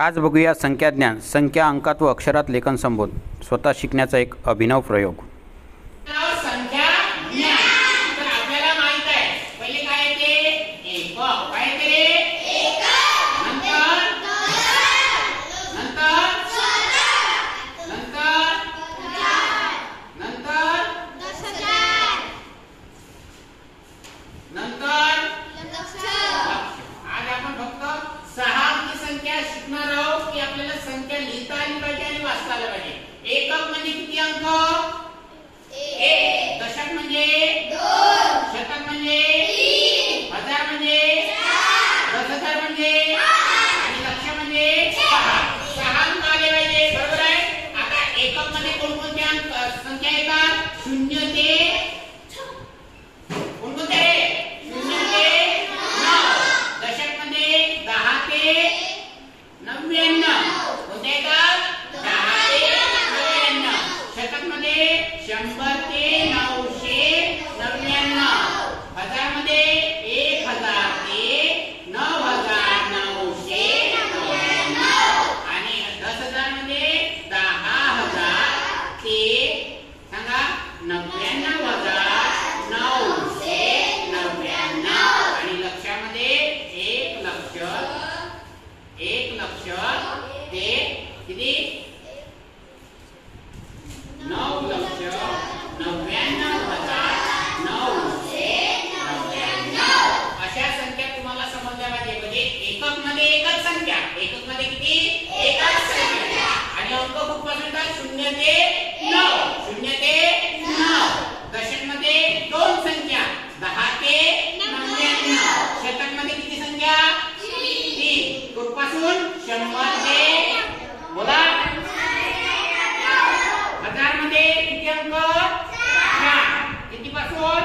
आज बघूया संख्याज्ञान, संख्या, अंकात व अक्षरात लेखन संबोध, स्वतः शिकण्याचा एक अभिनव प्रयोग. संख्या ज्ञान. तर आपल्याला माहित आहे पहिले काय येते? एकक. काय येते? एकक. नंतर नंतर नंतर नंतर नंतर लक्ष. आज आपण फक्त 6 अंकी संख्या शिकणार आहोत की आपल्याला संख्या लिहिता आली पाहिजे आणि वाचता आली पाहिजे. एकक म्हणजे किती अंक? एक. दशक म्हणजे 2. शतक म्हणजे 3. हजार म्हणजे 4. 10,000 म्हणजे 8. आणि लक्ष म्हणजे 6. 6 अंक आले पाहिजे. बरोबर आहे. आता एकक मध्ये कोणकोणत्या अंक संख्या येतात? 0 ते कोणकोणत्या रे? 0 ते 9. दशक मध्ये 10 ते 99. कोणत्या येतात? 10 ते 99. शतक मध्ये 100 ते 999. हजार मध्ये 1000 ते 9999. आणि 10,000 मध्ये 10,000 ते सांगा 99,999. आणि लक्षामध्ये 1,00,000 ते किती? 9,99,999. अशा संख्या तुम्हाला समजल्या पाहिजे. म्हणजे एकक मध्ये एकच संख्या. एकक मध्ये किती? एकच संख्या. आणि अंक कुठपासून येतात? 0 ते 9. 0 ते 9. दशक मध्ये 2 संख्या 10 ते 99. शतक मध्ये किती संख्या? 3. कुठपासून? 100 ते बोला. हजार मध्ये किती अंक? 4. किती पासून?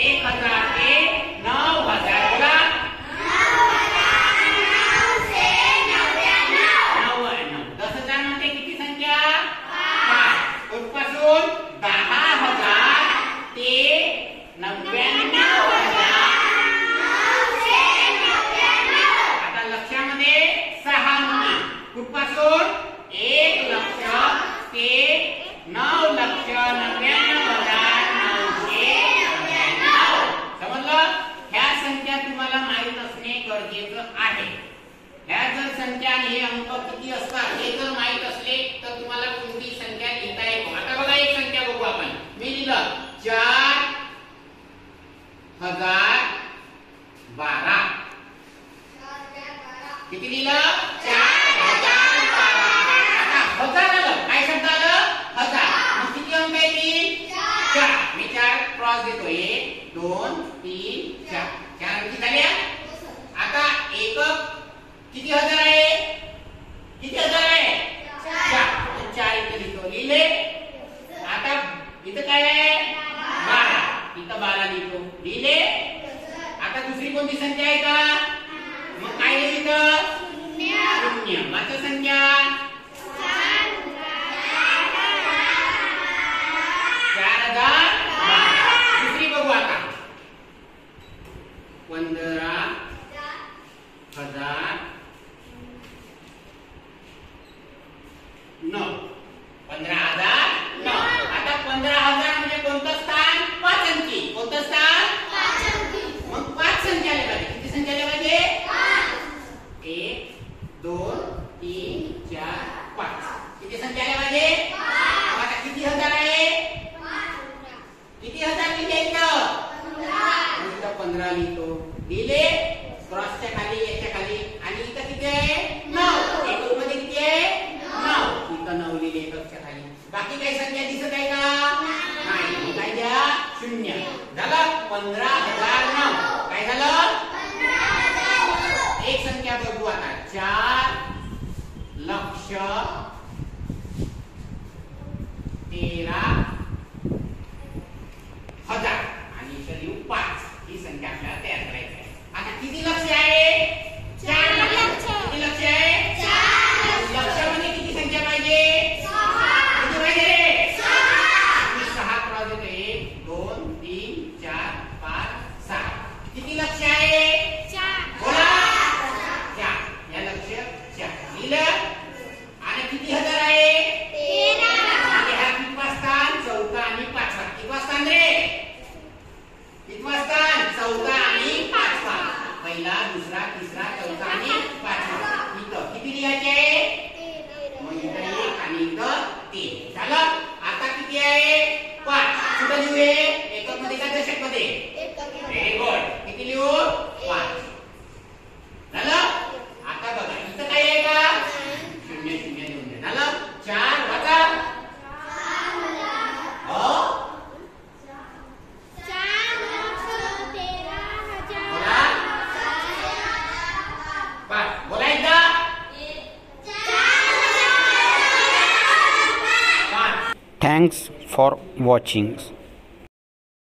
1,000 ते 9,000. बोला. 99. 10,000 मध्ये किती संख्या? 5. कुठपासून? 10,000 ते 99,999. आता लक्षामध्ये 6 अंकी. कुठपासून? 1,00,000 ते 9,99,999. समजलं? ह्या संख्या तुम्हाला माहित असणे गरजेचं आहे. ह्या जर संख्या आणि हे अंक किती असतात हे जर माहित असले तर तुम्हाला कोणती संख्या लिहिता येईल. आता बघा एक संख्या बघू आपण. मी लिहिलं 4,012. किती लिहिलं? 4,012. आता हजार आलं. काय शब्द आलं? हजार. मग किती अंक येतील? 4. मी 4 क्रॉस देतो. 1 2 3 4. 4 अंकी झाल्या. आता एकक किती हजार आहे? किती हजार आहे? 4. 4 इथे लिहितो. लिहिले. आता इथं काय आहे? 12. इथं 12 लिहितो. लिहिले. आता दुसरी कोणती संख्या आहे का? मग काय लिहितं? 0. मात्र संख्या 4,000. दुसरी बघू आता. 15,009. 15,009. आता 15,000 म्हणजे कोणतं स्थान? 5 अंकी. कोणतं स्थान? 5 अंकी. मग 5 संख्या आल्या पाहिजे. किती संख्या आल्या पाहिजे? 5. 1 2 3 4 5. किती संख्या आल्या पाहिजे? 5. आता किती हजार आहे? 5. किती हजार लिहिले इथं? 15. 15 लिहितो. लिहिले. क्रॉसच्या खाली याच्या खाली. आणि इथं किती आहे? 9. एकक मध्ये किती आहे? 9. इथं 9 लिहिले एककच्या खाली. बाकी काही संख्या दिसत आहे का? नाही. काय द्या? 0. झालं 15,009. काय झालं? 15,009. एक संख्या बघू आता. 4,13,000. आणि इथं लिहू 5. ही संख्या आपल्याला तयार करायची आहे. आता किती लक्ष आहे? 4 दुसरा तिसरा चौथा आणि पाचवा. इथं किती लिहायचे? मग इथं 1 आणि इथं 3. झालं. आता किती आहे? 5. कुठं लिहू? एकक मध्ये का दशक मध्ये? Very good. किती लिहू? 5. झालं. आता बघा इथं काय आहे का? 0 0 लिहून दे. झालं. 4 वाचा. हो बोला एकदा. Thanks for watching.